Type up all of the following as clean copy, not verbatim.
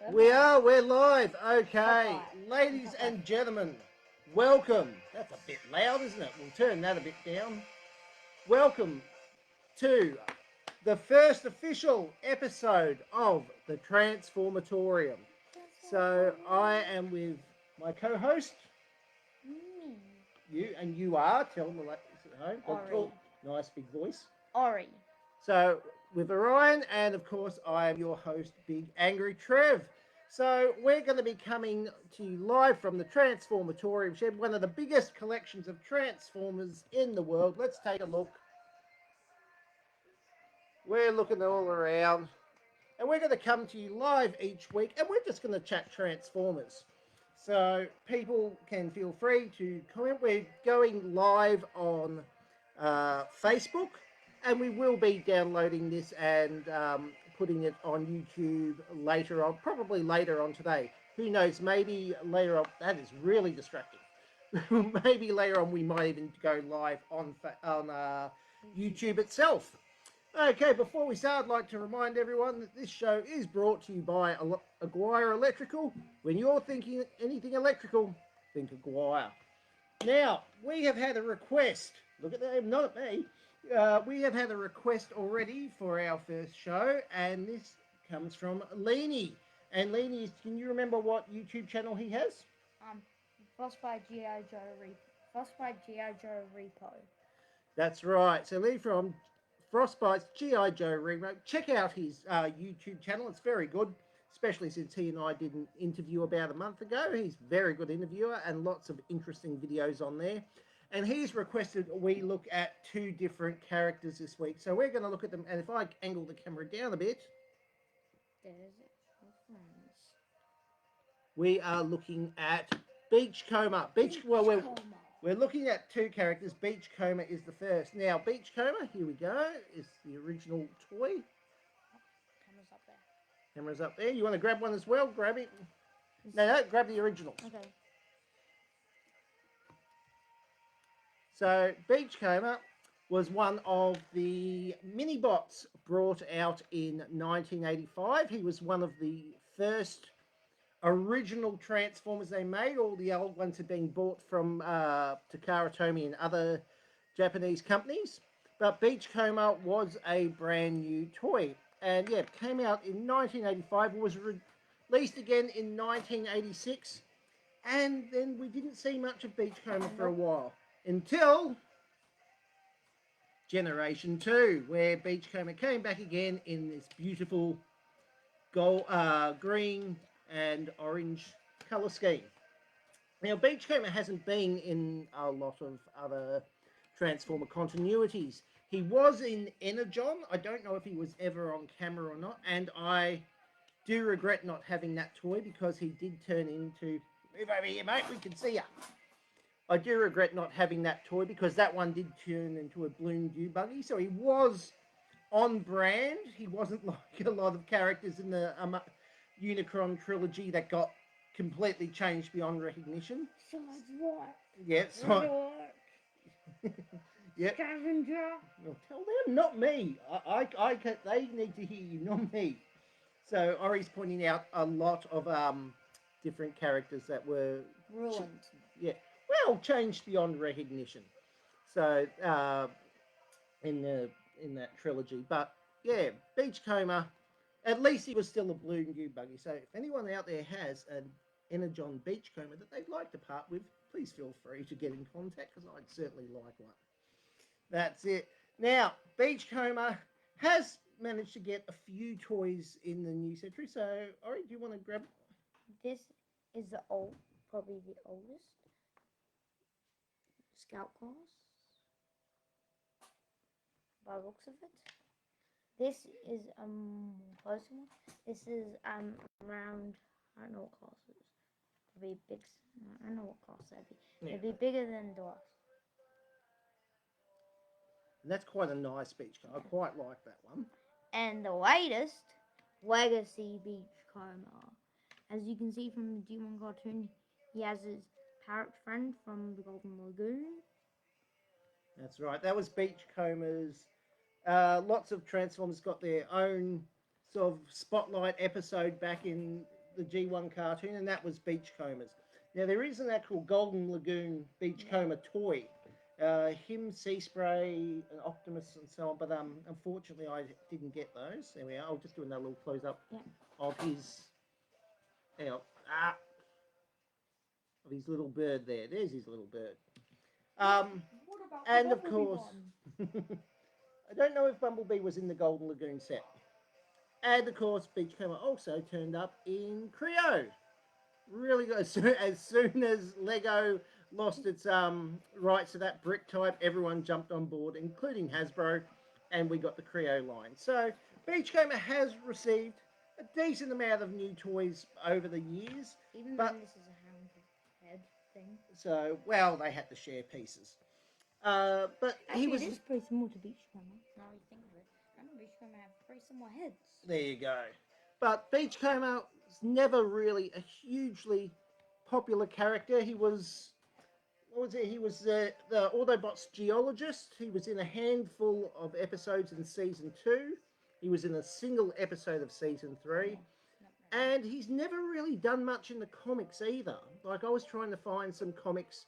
We're live. Okay, ladies and gentlemen, welcome. That's a bit loud, isn't it? We'll turn that a bit down. Welcome to the first official episode of the Transformatorium. So I am with my co-host, you, and you are. Tell them at home. Ori. Nice big voice. Ori. So with Orion, and of course I am your host, Big Angry Trev. So we're going to be coming to you live from the Transformatorium Show, one of the biggest collections of Transformers in the world. Let's take a look. We're looking all around, and we're going to come to you live each week, and we're just going to chat Transformers. So people can feel free to comment. We're going live on Facebook, and we will be downloading this and putting it on YouTube later on, probably later on today. Who knows, maybe later on. That is really distracting. Maybe later on we might even go live on YouTube itself. Okay, before we start, I'd like to remind everyone that this show is brought to you by Aguirre Electrical. When you're thinking anything electrical, think Aguirre. Now, we have had a request. Look at them, not at me. We have had a request already for our first show, and this comes from Leanie. And Leanie, can you remember what YouTube channel he has? Frostbite G.I. Joe Repo. That's right. So Leanie from Frostbite's G.I. Joe Repo. Check out his YouTube channel. It's very good, especially since he and I did an interview about a month ago. He's a very good interviewer and lots of interesting videos on there. And he's requested we look at two different characters this week. So we're going to look at them. And if I angle the camera down a bit, we are looking at Beachcomber. We're looking at two characters. Beachcomber is the first. Now, Beachcomber, here we go, is the original toy. Camera's up there. Camera's up there. You want to grab one as well? Grab it. No, grab the original. Okay. So Beachcomber was one of the mini-bots brought out in 1985. He was one of the first original Transformers they made. All the old ones had been bought from Takara Tomy and other Japanese companies. But Beachcomber was a brand new toy. And yeah, it came out in 1985, was released again in 1986. And then we didn't see much of Beachcomber for a while. Until Generation 2, where Beachcomber came back again in this beautiful gold, green and orange colour scheme. Now, Beachcomber hasn't been in a lot of other Transformer continuities. He was in Energon. I don't know if he was ever on camera or not, and I do regret not having that toy because he did turn into... Move over here, mate, we can see ya. I do regret not having that toy because that one did turn into a balloon dew buggy. So he was on brand. He wasn't like a lot of characters in the Unicron trilogy that got completely changed beyond recognition. So much work. Yeah, so... Yeah. Scavenger. Well, tell them, not me. They need to hear you, not me. So Ori's pointing out a lot of different characters that were... Ruined. Yeah. Well, changed beyond recognition. So in that trilogy, but yeah, Beachcomber. At least he was still a balloon dew buggy. So if anyone out there has an Energon Beachcomber that they'd like to part with, please feel free to get in contact because I'd certainly like one. That's it. Now, Beachcomber has managed to get a few toys in the new century. So, Ori, do you want to grab? This is probably the oldest Scout class, by the looks of it. This is closer one. This is around, I don't know what class it is. It'll be big. I don't know what class that'd be. Yeah. It'd be bigger than Deluxe. And that's quite a nice Beachcomber. I quite like that one. And the latest Legacy Beachcomber. As you can see from the G1 cartoon, he has his parrot friend from the Golden Lagoon. That's right. That was Beachcomber's. Lots of Transformers got their own sort of spotlight episode back in the G1 cartoon, and that was Beachcombers. Now, there is an actual Golden Lagoon Beachcomber toy. Him, Sea Spray, and Optimus, and so on, but unfortunately I didn't get those. There we are. I'll just do another little close-up of his... of his little bird there. There's his little bird. And of course, I don't know if Bumblebee was in the Golden Lagoon set. And of course, Beachcomber also turned up in Creo. Really good. As soon as Lego lost its rights to that brick type, everyone jumped on board, including Hasbro, and we got the Creo line. So Beachcomber has received a decent amount of new toys over the years. Even though this is a head thing. So, well, they had to share pieces. But actually, he was... it is pretty similar to Beachcomber. Now you think of it. I know Beachcomber have pretty similar heads. There you go. But Beachcomber was never really a hugely popular character. He was... What was it? He was the Autobots geologist. He was in a handful of episodes in Season 2. He was in a single episode of Season 3. And he's never really done much in the comics either. Like, I was trying to find some comics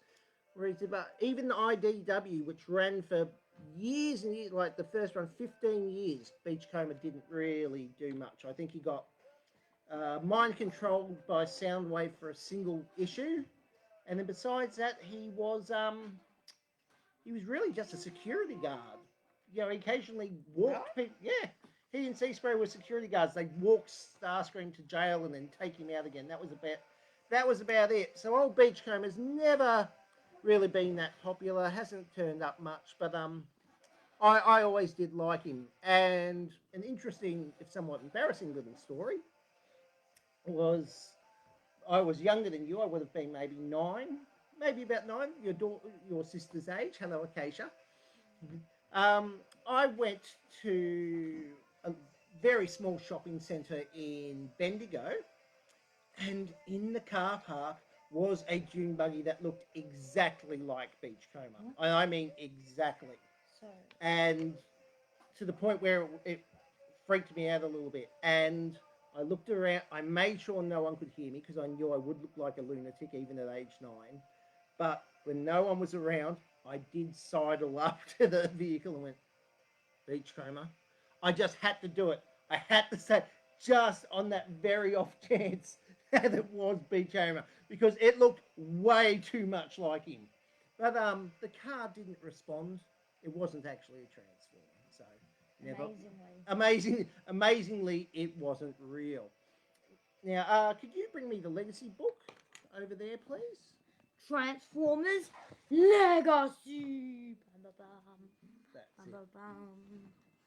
where he's about... Even IDW, which ran for years and years, like the first run, 15 years, Beachcomber didn't really do much. I think he got mind controlled by Soundwave for a single issue. And then besides that, he was really just a security guard. You know, he occasionally walked people. Yeah, he and Sea Spray were security guards. They'd walk Starscream to jail and then take him out again. That was about it. So old Beachcomber's never really been that popular. Hasn't turned up much, but I always did like him. And an interesting, if somewhat embarrassing, little story was... I was younger than you. I would have been maybe about 9, your sister's age. Hello, Acacia. I went to a very small shopping centre in Bendigo, and in the car park was a dune buggy that looked exactly like Beachcomber. I mean, exactly. And to the point where it freaked me out a little bit. And I looked around. I made sure no one could hear me because I knew I would look like a lunatic even at age 9. But when no one was around, I did sidle up to the vehicle and went, Beachcomber. I just had to do it. I had to say, just on that very off chance that it was Beachcomber, because it looked way too much like him. But the car didn't respond. It wasn't actually a Transformer, so... Amazingly, it wasn't real. Now, could you bring me the Legacy book over there, please? Transformers Legacy.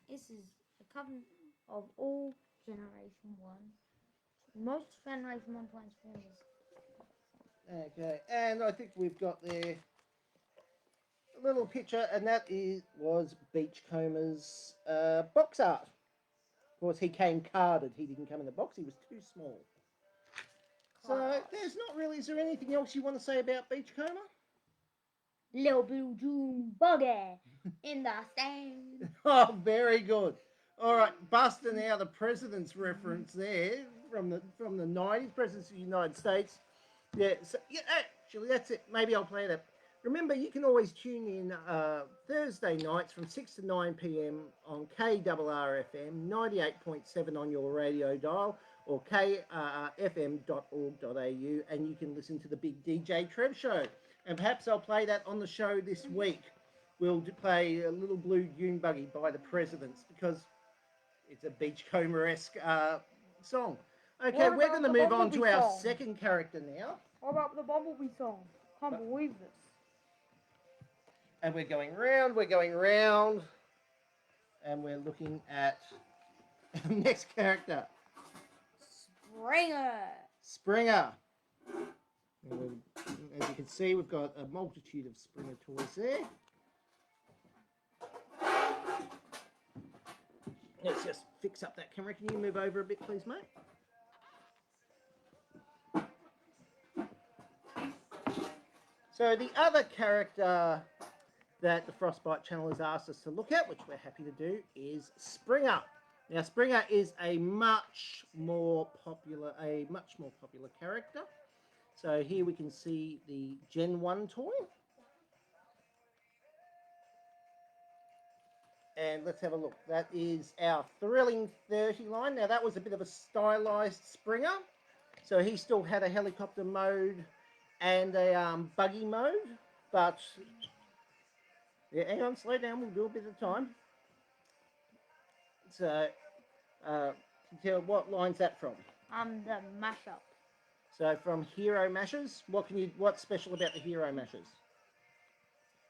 This is a cover of all Generation 1. Most Generation 1 Transformers. Okay, and I think we've got there a little picture, and that was Beachcomber's box art. Of course, he came carded. He didn't come in the box. He was too small. So there's not really... Is there anything else you want to say about Beachcomber? Little blue June buggy in the stand. Oh, very good. All right, busting out the president's reference there from the 90s, Presidents of the United States. Yeah, so, yeah, actually, that's it. Maybe I'll play that. Remember, you can always tune in Thursday nights from 6 to 9 p.m. on KRRFM, 98.7 on your radio dial, or krrfm.org.au, and you can listen to the Big DJ Trev Show. And perhaps I'll play that on the show this week. We'll play a Little Blue Dune Buggy by the Presidents, because it's a Beachcomber-esque song. Okay, we're going to move on to our second character now. What about the Bumblebee song? Can't believe this. And we're going round, and we're looking at the next character. Springer. And as you can see, we've got a multitude of Springer toys there. Let's just fix up that camera. Can you move over a bit, please, mate? So the other character that the Frostbite channel has asked us to look at, which we're happy to do, is Springer. Now, Springer is a much more popular, a much more popular character. So here we can see the Gen 1 toy. And let's have a look. That is our Thrilling 30 line. Now that was a bit of a stylized Springer. So he still had a helicopter mode and a buggy mode. But, yeah, hang on, slow down. We'll do a bit of time. So, tell what line's that from? The mashup. So from Hero Mashers, what's special about the Hero Mashers?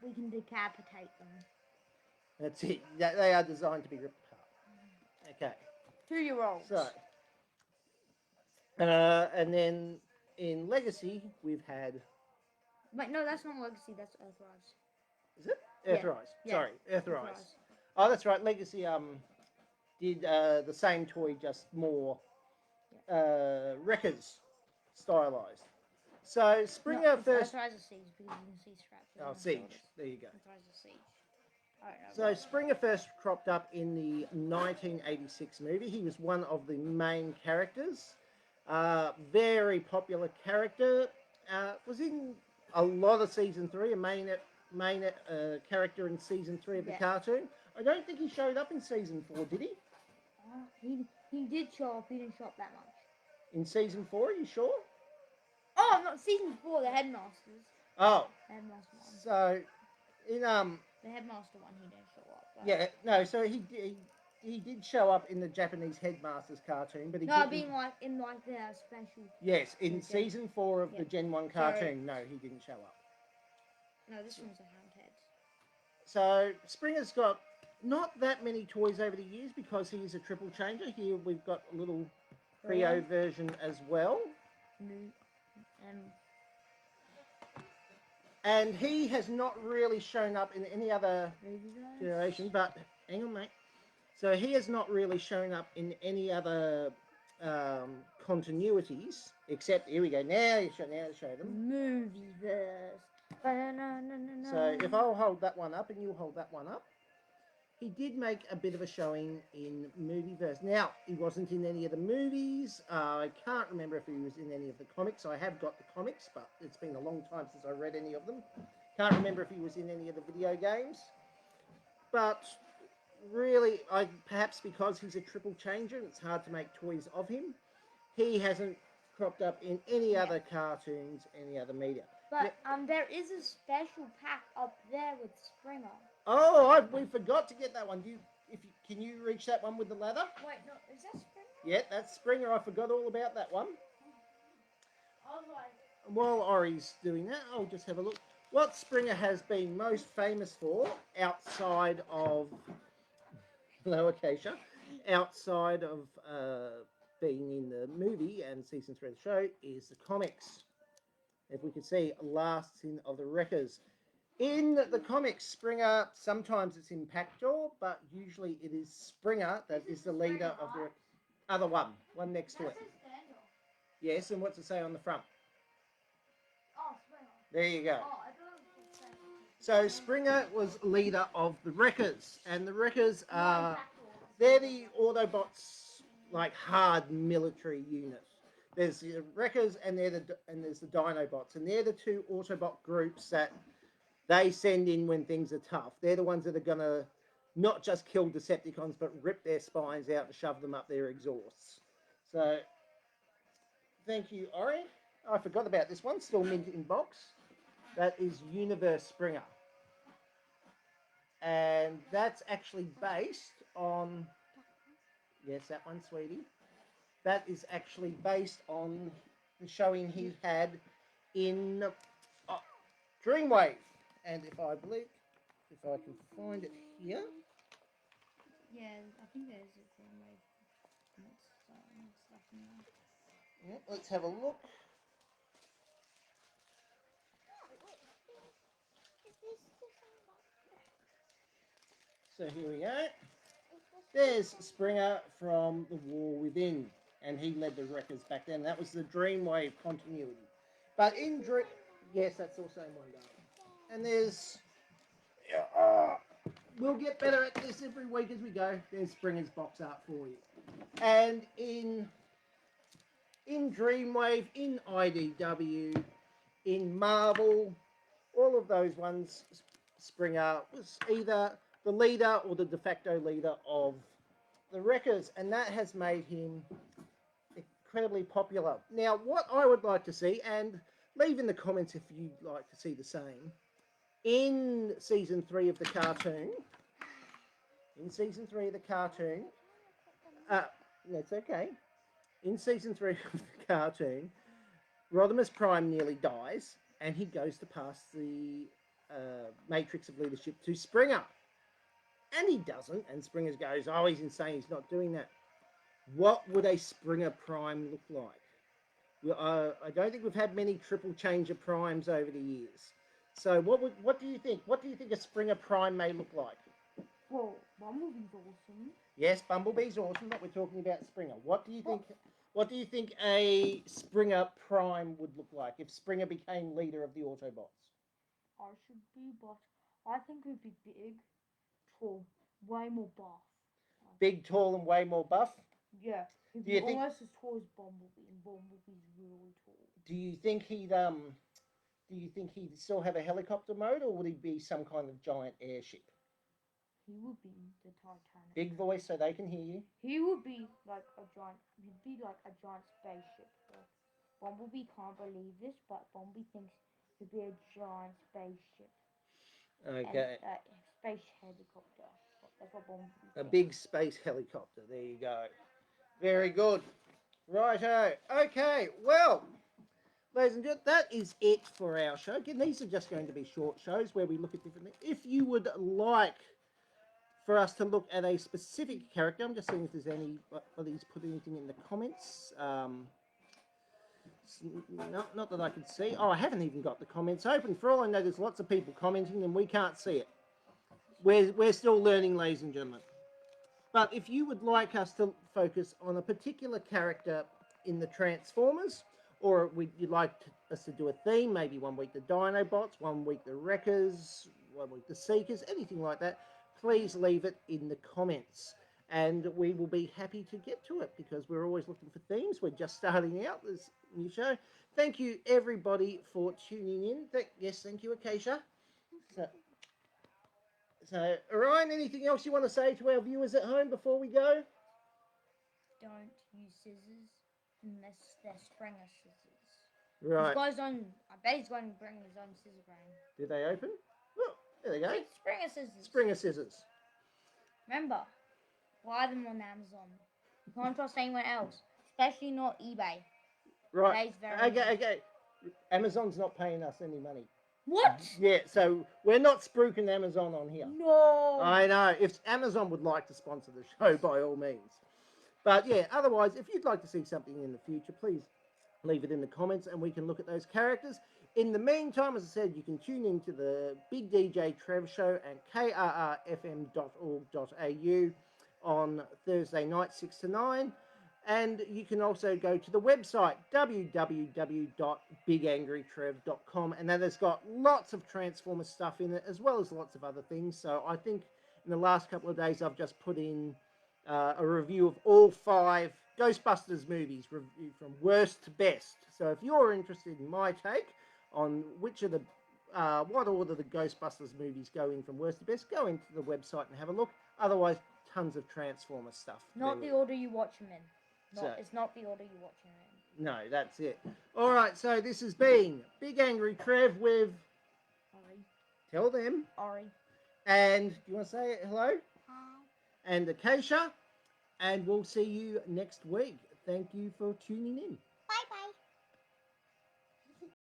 We can decapitate them. That's it. They are designed to be ripped apart. Okay. 2-year-olds. So, and then in Legacy, we've had. Wait, no, that's not Legacy. That's Earthrise. Is it Earthrise? Yeah. Sorry, Earthrise. Oh, that's right. Legacy did the same toy, just more Wreckers stylized. So Springer first. Earthrise is Siege because you can see straps. Oh, Siege. There you go. Earthrise is Siege. So Springer first cropped up in the 1986 movie. He was one of the main characters. Very popular character. Was in a lot of season 3. A main character in season 3 of the cartoon. I don't think he showed up in season 4, did he? He did show up. He didn't show up that much. In season 4, are you sure? Oh, not season 4. The Headmasters. Oh. The Headmaster one. So in The Headmaster one, he didn't show up. But... Yeah, no. So he did show up in the Japanese Headmasters cartoon, but he no, didn't. being like in like the special. Yes, in season 4 of the Gen 1 cartoon. No, he didn't show up. No, this one's a Hound Head. So Springer's got not that many toys over the years because he's a triple changer. Here we've got a little Trio version as well. And he has not really shown up in any other generation, but hang on, mate. So he has not really shown up in any other continuities, except, here we go, now you show them. Movieverse. So if I'll hold that one up and you hold that one up, he did make a bit of a showing in Movieverse. Now, he wasn't in any of the movies. I can't remember if he was in any of the comics. I have got the comics, but it's been a long time since I read any of them. Can't remember if he was in any of the video games. But really, perhaps because he's a triple changer, it's hard to make toys of him. He hasn't cropped up in any other cartoons, any other media. But there is a special pack up there with Springer. Oh, we forgot to get that one. Can you reach that one with the ladder? Wait, no, is that Springer? Yeah, that's Springer. I forgot all about that one. While Ori's doing that, I'll just have a look. What Springer has been most famous for, outside of Acacia, outside of being in the movie and season 3 of the show, is the comics. If we could see, Last Sin of the Wreckers. In the comics, Springer, sometimes it's in Packjaw, but usually it is Springer that is the leader of the other one next to it. Yes, and what's it say on the front? Oh, Springer. There you go. Oh, I thought it said. So Springer was leader of the Wreckers, and the Wreckers are, they're the Autobots, like hard military unit. There's the Wreckers and there's the Dinobots, and they're the two Autobot groups that they send in when things are tough. They're the ones that are going to not just kill Decepticons, but rip their spines out and shove them up their exhausts. So, thank you, Ori. I forgot about this one, still mint in box. That is Universe Springer. And that's actually based on... Yes, that one, sweetie. That is actually based on the showing he had in Dreamwave. And if I can find it here. Yeah, I think there's a Dreamwave. Stuff in there. Yeah, let's have a look. So here we go. There's Springer from The War Within, and he led the Wreckers back then. That was the Dreamwave continuity. But in yes, that's also in one day. And there's, we'll get better at this every week as we go. There's Springer's box art for you. And in in Dreamwave, in IDW, in Marvel, all of those ones, Springer was either the leader or the de facto leader of the Wreckers, and that has made him incredibly popular. Now, what I would like to see, and leave in the comments if you'd like to see the same, in season 3 of the cartoon, that's okay. In season 3 of the cartoon, Rodimus Prime nearly dies, and he goes to pass the matrix of leadership to Springer. And he doesn't, and Springer goes, oh, he's insane, he's not doing that. What would a Springer Prime look like? Well, I don't think we've had many triple changer primes over the years. So what do you think? What do you think a Springer Prime may look like? Well, Bumblebee's awesome. Yes, Bumblebee's awesome, but we're talking about Springer. What do you think? What do you think a Springer Prime would look like if Springer became leader of the Autobots? I should be, but I think it would be big, tall, way more buff. Big, tall, and way more buff? Yeah, he'd be almost as tall as Bumblebee, and Bumblebee's really tall. Do you think he'd still have a helicopter mode, or would he be some kind of giant airship? He would be the Titanic. Big voice so they can hear you. He would be like a giant. He'd be like a giant spaceship. Bumblebee can't believe this, but Bumblebee thinks he'd be a giant spaceship. Okay. And, space helicopter. That's what Bumblebee thinks. A big space helicopter. There you go. Very good. Righto. Okay. Well, ladies and gentlemen, that is it for our show. Again, these are just going to be short shows where we look at different things. If you would like for us to look at a specific character, I'm just seeing if there's anybody's put anything in the comments. Not that I can see. Oh, I haven't even got the comments open. For all I know, there's lots of people commenting and we can't see it. We're still learning, ladies and gentlemen. But if you would like us to focus on a particular character in the Transformers, or you'd like us to do a theme, maybe 1 week the Dinobots, 1 week the Wreckers, 1 week the Seekers, anything like that, please leave it in the comments. And we will be happy to get to it because we're always looking for themes. We're just starting out this new show. Thank you, everybody, for tuning in. Thank you, Acacia. So, Orion, anything else you want to say to our viewers at home before we go? Don't use scissors unless they're Springer scissors. Right. I bet he's going to bring his own scissor brain. Did they open? Oh, there they go. Springer scissors. Springer scissors. Remember, buy them on Amazon. You can't trust anyone else, especially not eBay. Right. Okay. Amazon's not paying us any money. What? Yeah, so we're not spruiking Amazon on here. No. I know. If Amazon would like to sponsor the show, by all means. But yeah, otherwise, if you'd like to see something in the future, please leave it in the comments and we can look at those characters. In the meantime, as I said, you can tune into the Big DJ Trev Show at krrfm.org.au on Thursday night, 6 to 9. And you can also go to the website, www.bigangrytrev.com. And that has got lots of Transformers stuff in it, as well as lots of other things. So I think in the last couple of days, I've just put in a review of all 5 Ghostbusters movies, review from worst to best. So if you're interested in my take on which of the what order the Ghostbusters movies go in from worst to best, go into the website and have a look. Otherwise, tons of Transformers stuff. Not the order you watch them in. It's not the order you watch them in. No, that's it. All right, so this has been Big Angry Trev with Ori. Tell them. Ori. And do you want to say hello? Hi. And Acacia. And we'll see you next week. Thank you for tuning in.